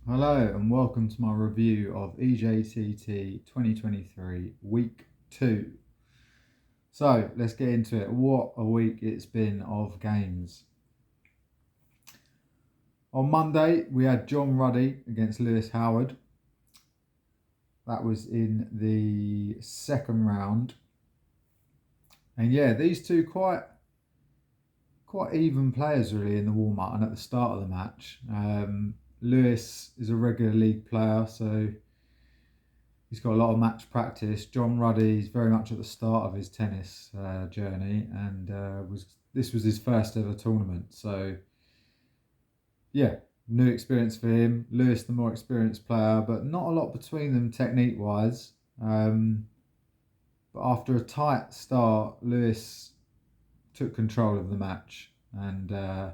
Hello and welcome to my review of EJTT 2023 Week 2. So let's get into it. What a week it's been of games. On Monday we had John Ruddy against Lewis Howard. That was in the second round. And yeah, these two quite even players really in the warm-up and at the start of the match. Lewis is a regular league player, so he's got a lot of match practice. John Ruddy is very much at the start of his tennis journey, and this was his first ever tournament. So, yeah, new experience for him. Lewis, the more experienced player, but not a lot between them technique wise. But after a tight start, Lewis took control of the match, and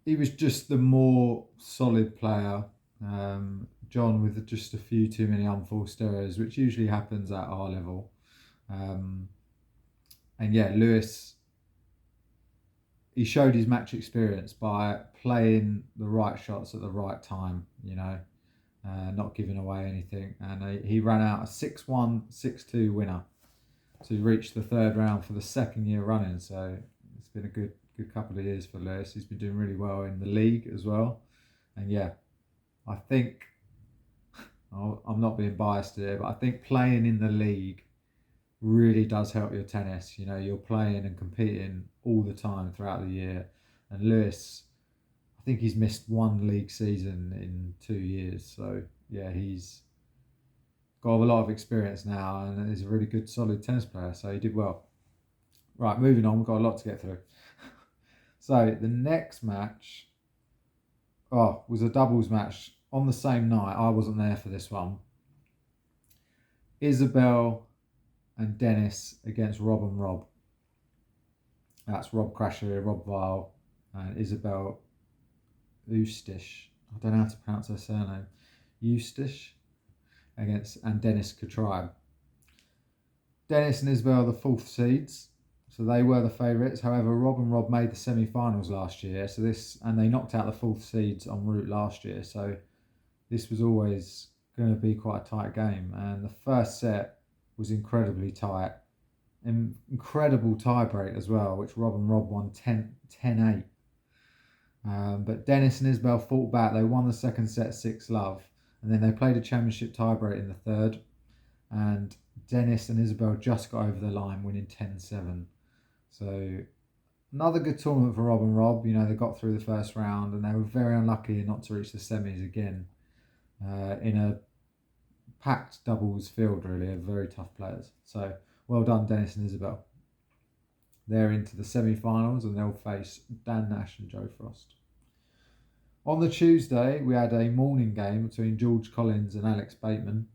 he was just the more solid player. John with just a few too many unforced errors, which usually happens at our level. And yeah, Lewis, he showed his match experience by playing the right shots at the right time, not giving away anything. And he ran out a 6-1, 6-2 winner to reach the third round for the second year running. So it's been a good couple of years for Lewis. He's been doing really well in the league as well. And yeah, I think I'm not being biased here, but I think playing in the league really does help your tennis. You're playing and competing all the time throughout the year. And Lewis, I think he's missed one league season in 2 years. So yeah, he's got a lot of experience now and is a really good, solid tennis player. So he did well. Right, moving on. We've got a lot to get through. So the next match, was a doubles match on the same night. I wasn't there for this one. Isabel and Dennis against Rob and Rob. That's Rob Crasher, Rob Vile, and Isabel Eustish. I don't know how to pronounce her surname. Eustish and Dennis Katribe. Dennis and Isabel are the fourth seeds, so they were the favourites. However, Rob and Rob made the semi-finals last year, and they knocked out the fourth seeds en route last year. So this was always going to be quite a tight game, and the first set was incredibly tight. Incredible tiebreak as well, which Rob and Rob won 10-8. But Dennis and Isabel fought back. They won the second set 6-love, and then they played a championship tiebreak in the third, and Dennis and Isabel just got over the line, winning 10-7. So another good tournament for Rob and Rob. They got through the first round, and they were very unlucky not to reach the semis again in a packed doubles field, really, of very tough players. So well done, Dennis and Isabel. They're into the semi-finals and they'll face Dan Nash and Joe Frost. On the Tuesday, we had a morning game between George Collins and Alex Bateman.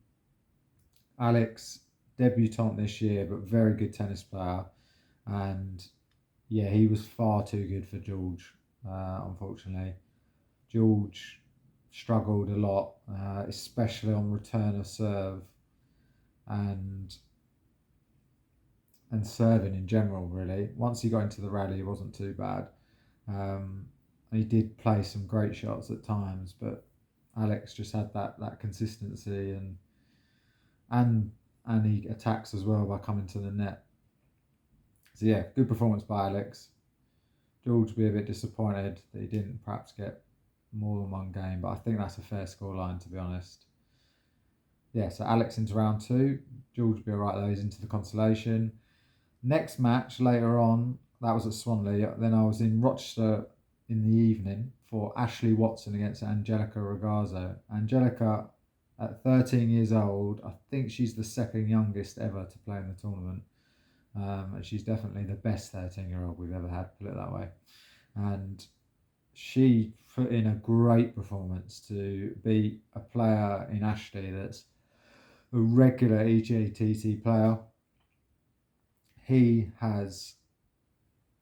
Alex, debutant this year, but very good tennis player. And yeah, he was far too good for George, unfortunately. George struggled a lot, especially on return of serve and serving in general, really. Once he got into the rally, it wasn't too bad. He did play some great shots at times, but Alex just had that consistency and he attacks as well by coming to the net. So yeah, good performance by Alex. George will be a bit disappointed that he didn't perhaps get more than one game, but I think that's a fair scoreline, to be honest. Yeah, so Alex into round 2. George will be alright though, he's into the consolation. Next match later on, that was at Swanley. Then I was in Rochester in the evening for Ashley Watson against Angelica Ragazzo. Angelica, at 13 years old, I think she's the second youngest ever to play in the tournament. And she's definitely the best 13-year-old we've ever had, put it that way. And she put in a great performance to beat a player in Ashley that's a regular EJTT player. He has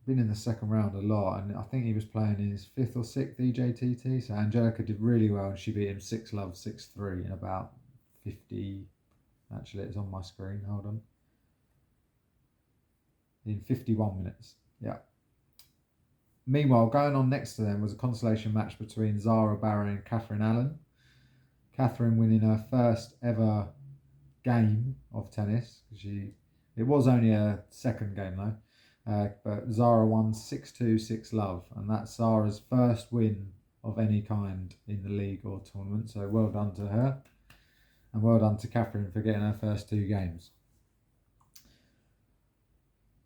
been in the second round a lot, and I think he was playing in his 5th or 6th EJTT. So Angelica did really well, and she beat him 6-love, 6-3 in about 50. Actually, it's on my screen. Hold on. In 51 minutes. Yeah. Meanwhile, going on next to them was a consolation match between Zara Barry and Catherine Allen. Catherine winning her first ever game of tennis. It was only a second game though. But Zara won 6-2, 6-love, and that's Zara's first win of any kind in the league or tournament. So well done to her, and well done to Catherine for getting her first 2 games.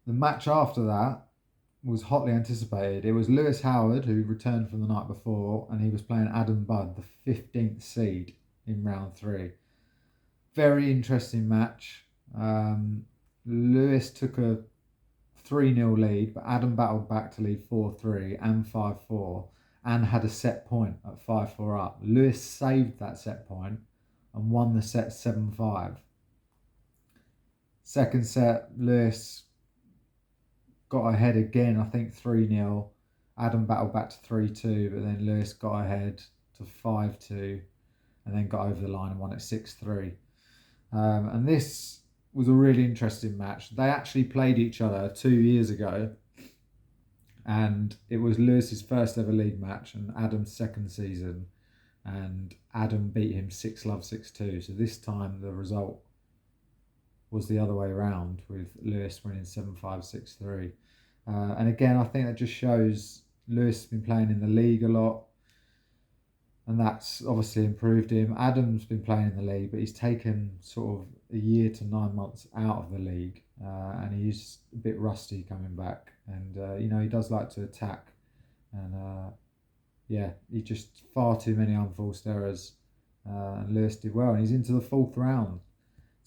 The match after that was hotly anticipated. It was Lewis Howard, who returned from the night before, and he was playing Adam Budd, the 15th seed in round 3. Very interesting match. Lewis took a 3-0 lead, but Adam battled back to lead 4-3 and 5-4 and had a set point at 5-4 up. Lewis saved that set point and won the set 7-5. Second set, Lewis got ahead again, I think 3-0. Adam battled back to 3-2, but then Lewis got ahead to 5-2 and then got over the line and won at 6-3. And this was a really interesting match. They actually played each other 2 years ago, and it was Lewis's first ever league match and Adam's second season, and Adam beat him 6-love, 6-2. So this time the result was the other way around, with Lewis winning 7-5, 6-3. And again, I think that just shows Lewis has been playing in the league a lot, and that's obviously improved him. Adam's been playing in the league, but he's taken sort of a year to 9 months out of the league, and he's a bit rusty coming back. And he does like to attack, and he just far too many unforced errors. And Lewis did well, and he's into the 4th round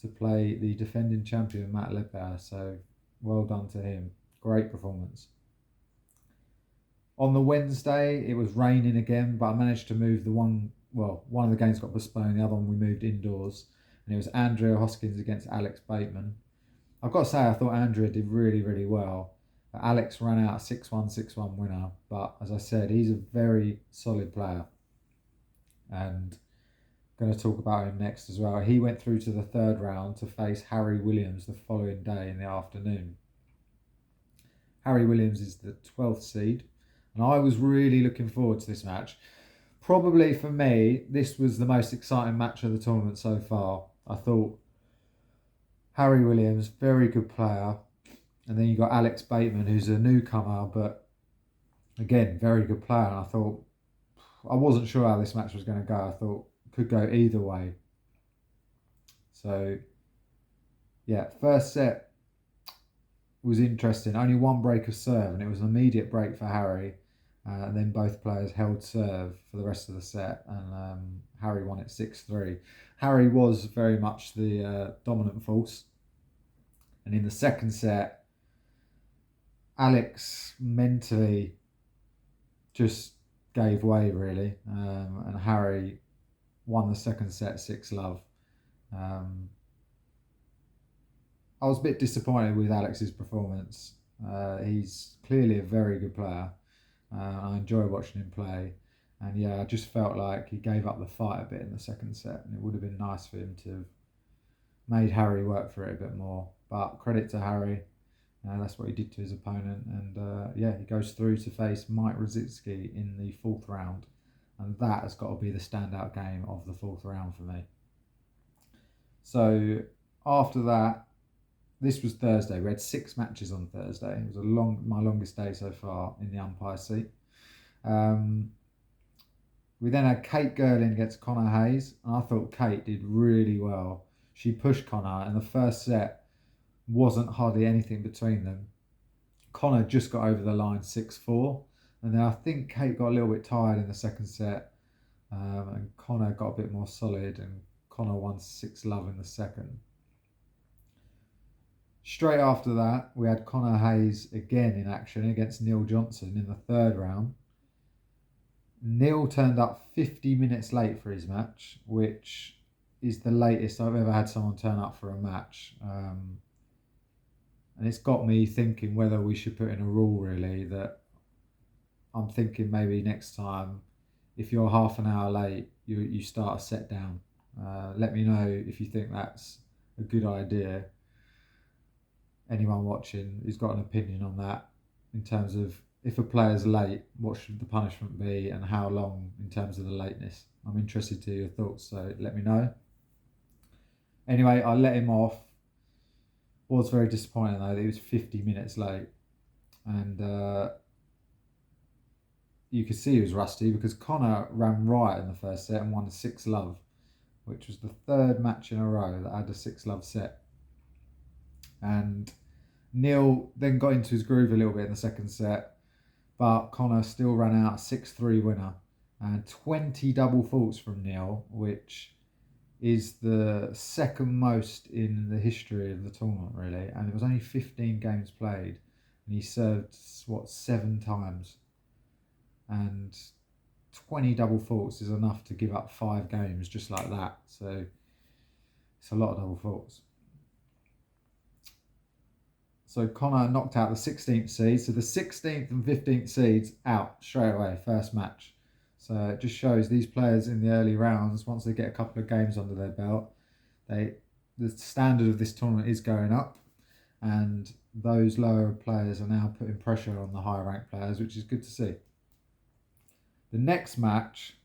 to play the defending champion Matt Ledbetter. So well done to him. Great performance. On the Wednesday, it was raining again, but I managed to move one of the games got postponed, the other one we moved indoors, and it was Andrea Hoskins against Alex Bateman. I've got to say, I thought Andrea did really, really well. Alex ran out a 6-1, 6-1 winner, but as I said, he's a very solid player, and I'm going to talk about him next as well. He went through to the 3rd round to face Harry Williams the following day in the afternoon. Harry Williams is the 12th seed, and I was really looking forward to this match. Probably for me, this was the most exciting match of the tournament so far. I thought Harry Williams, very good player. And then you got Alex Bateman, who's a newcomer, but again, very good player. And I wasn't sure how this match was going to go. I thought it could go either way. So, yeah, first set was interesting. Only one break of serve, and it was an immediate break for Harry. And then both players held serve for the rest of the set, and Harry won it 6-3. Harry was very much the dominant force. And in the second set, Alex mentally just gave way, really. And Harry won the second set 6-love. I was a bit disappointed with Alex's performance. He's clearly a very good player. I enjoy watching him play, and yeah, I just felt like he gave up the fight a bit in the second set, and it would have been nice for him to have made Harry work for it a bit more. But credit to Harry, that's what he did to his opponent, and he goes through to face Mike Rosicki in the 4th round, and that has got to be the standout game of the 4th round for me. So after that, this was Thursday. We had 6 matches on Thursday. It was my longest day so far in the umpire seat. We then had Kate Gerling against Connor Hayes, and I thought Kate did really well. She pushed Connor, and the first set wasn't hardly anything between them. Connor just got over the line 6-4, and then I think Kate got a little bit tired in the second set, and Connor got a bit more solid, and Connor won 6-love in the second. Straight after that, we had Connor Hayes again in action against Neil Johnson in the 3rd round. Neil turned up 50 minutes late for his match, which is the latest I've ever had someone turn up for a match. And it's got me thinking whether we should put in a rule, really, that I'm thinking maybe next time, if you're half an hour late, you start a set down. Let me know if you think that's a good idea. Anyone watching who's got an opinion on that, in terms of if a player's late, what should the punishment be and how long in terms of the lateness? I'm interested to hear your thoughts, so let me know. Anyway, I let him off. Was very disappointing though that he was 50 minutes late. And you could see he was rusty because Connor ran right in the first set and won 6-love, which was the third match in a row that had a 6-love set. And Neil then got into his groove a little bit in the second set, but Connor still ran out a 6-3 winner and 20 double faults from Neil, which is the second most in the history of the tournament, really. And it was only 15 games played, and he served 7 times. And 20 double faults is enough to give up 5 games just like that. So it's a lot of double faults. So Connor knocked out the 16th seed. So the 16th and 15th seeds out straight away, first match. So it just shows these players in the early rounds, once they get a couple of games under their belt, the standard of this tournament is going up. And those lower players are now putting pressure on the higher ranked players, which is good to see. The next match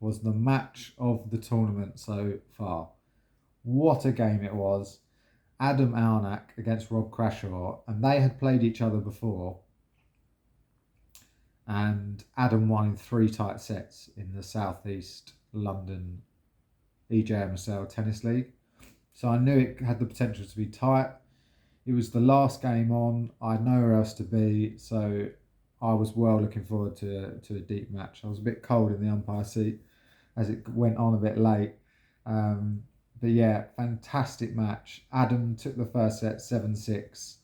was the match of the tournament so far. What a game it was. Adam Alnak against Rob Crashaw, and they had played each other before. And Adam won in 3 tight sets in the Southeast London EJMSL Tennis League. So I knew it had the potential to be tight. It was the last game on. I had nowhere else to be, so I was well looking forward to a deep match. I was a bit cold in the umpire seat as it went on a bit late. But yeah, fantastic match. Adam took the first set 7-6,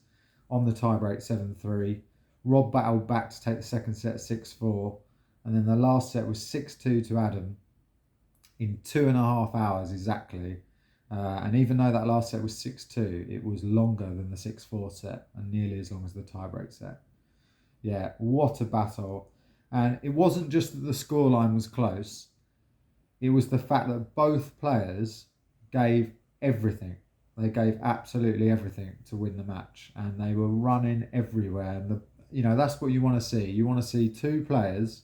on the tiebreak 7-3. Rob battled back to take the second set 6-4. And then the last set was 6-2 to Adam in 2.5 hours exactly. And even though that last set was 6-2, it was longer than the 6-4 set and nearly as long as the tiebreak set. Yeah, what a battle. And it wasn't just that the scoreline was close. It was the fact that both players gave everything. They gave absolutely everything to win the match. And they were running everywhere. And that's what you want to see. You want to see 2 players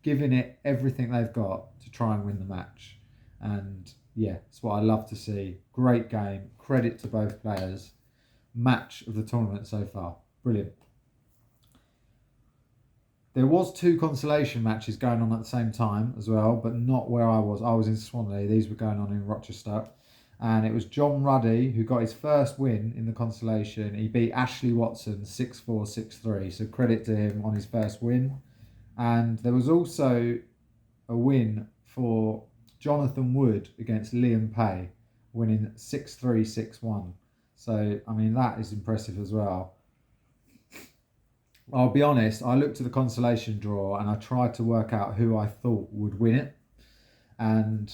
giving it everything they've got to try and win the match. And yeah, it's what I love to see. Great game. Credit to both players. Match of the tournament so far. Brilliant. There was 2 consolation matches going on at the same time as well, but not where I was. I was in Swanley. These were going on in Rochester. And it was John Ruddy who got his first win in the consolation. He beat Ashley Watson 6-4, 6-3. So credit to him on his first win. And there was also a win for Jonathan Wood against Liam Pay, winning 6-3, 6-1. So, I mean, that is impressive as well. I'll be honest, I looked at the consolation draw and I tried to work out who I thought would win it. And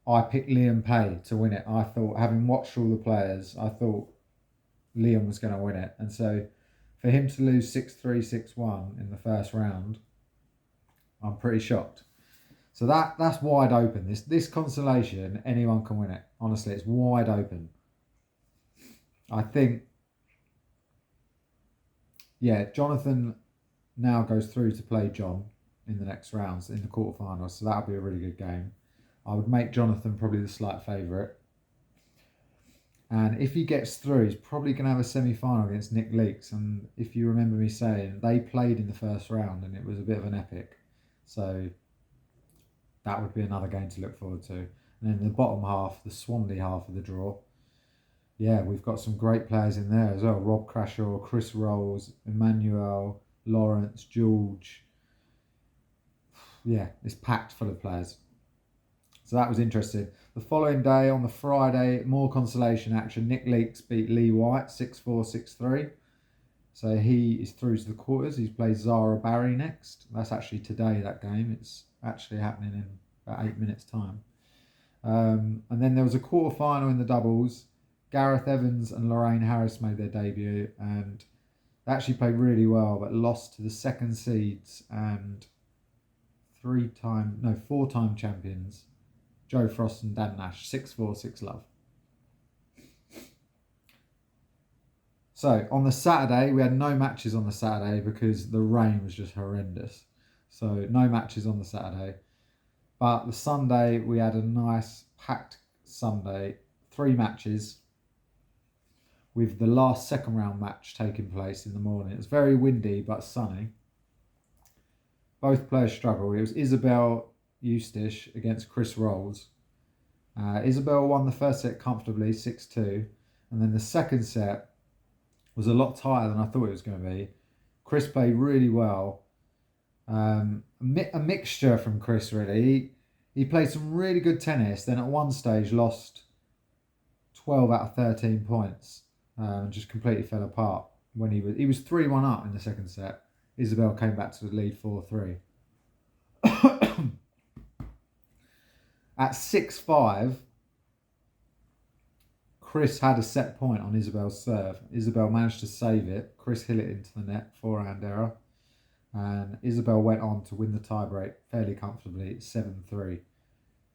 I picked Liam Pay to win it. I thought, having watched all the players, I thought Liam was going to win it. And so for him to lose 6-3, 6-1 in the first round, I'm pretty shocked. So that's wide open. This consolation, anyone can win it. Honestly, it's wide open. I think, yeah, Jonathan now goes through to play John in the next rounds, in the quarterfinals. So that'll be a really good game. I would make Jonathan probably the slight favourite. And if he gets through, he's probably going to have a semi-final against Nick Leakes. And if you remember me saying, they played in the first round and it was a bit of an epic. So that would be another game to look forward to. And then the bottom half, the Swanley half of the draw, yeah, we've got some great players in there as well. Rob Crashaw, Chris Rolls, Emmanuel, Lawrence, George. Yeah, it's packed full of players. So that was interesting. The following day, on the Friday, more consolation action. Nick Leakes beat Lee White 6-4, 6-3. So he is through to the quarters. He plays Zara Barry next. That's actually today, that game. It's actually happening in about 8 minutes' time. And then there was a quarter-final in the doubles. Gareth Evans and Lorraine Harris made their debut. And they actually played really well, but lost to the second seeds and 4-time champions, Joe Frost and Dan Nash, 6-4, 6-love. So on the Saturday, we had no matches on the Saturday because the rain was just horrendous. So no matches on the Saturday. But the Sunday, we had a nice packed Sunday, 3 matches, with the last second round match taking place in the morning. It was very windy but sunny. Both players struggled. It was Isabel Eustace against Chris Rolls. Isabel won the first set comfortably, 6-2. And then the second set was a lot tighter than I thought it was going to be. Chris played really well. A mixture from Chris, really. He played some really good tennis, then at one stage lost 12 out of 13 points. Just completely fell apart when he was 3-1 up in the second set. Isabel came back to the lead 4-3. At 6-5, Chris had a set point on Isabel's serve. Isabel managed to save it. Chris hit it into the net, forehand error. And Isabel went on to win the tiebreak fairly comfortably, 7-3.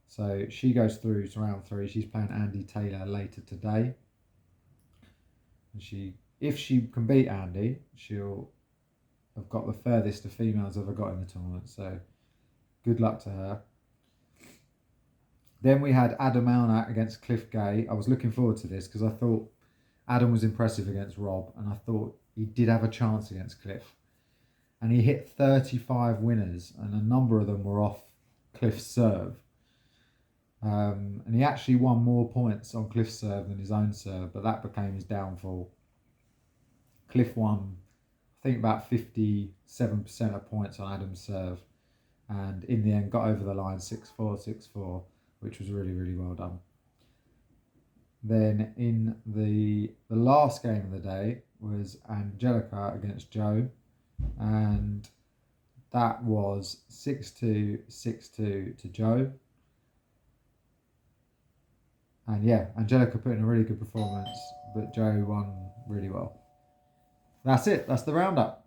So she goes through to round 3. She's playing Andy Taylor later today. And if she can beat Andy, she'll have got the furthest the females ever got in the tournament. So good luck to her. Then we had Adam Alnat against Cliff Gay. I was looking forward to this because I thought Adam was impressive against Rob, and I thought he did have a chance against Cliff. And he hit 35 winners, and a number of them were off Cliff's serve. And he actually won more points on Cliff's serve than his own serve, but that became his downfall. Cliff won, I think, about 57% of points on Adam's serve, and in the end got over the line 6-4, 6-4, which was really, really well done. Then in the last game of the day was Angelica against Joe, and that was 6-2, 6-2 to Joe. And yeah, Angelica put in a really good performance, but Joe won really well. That's it. That's the roundup.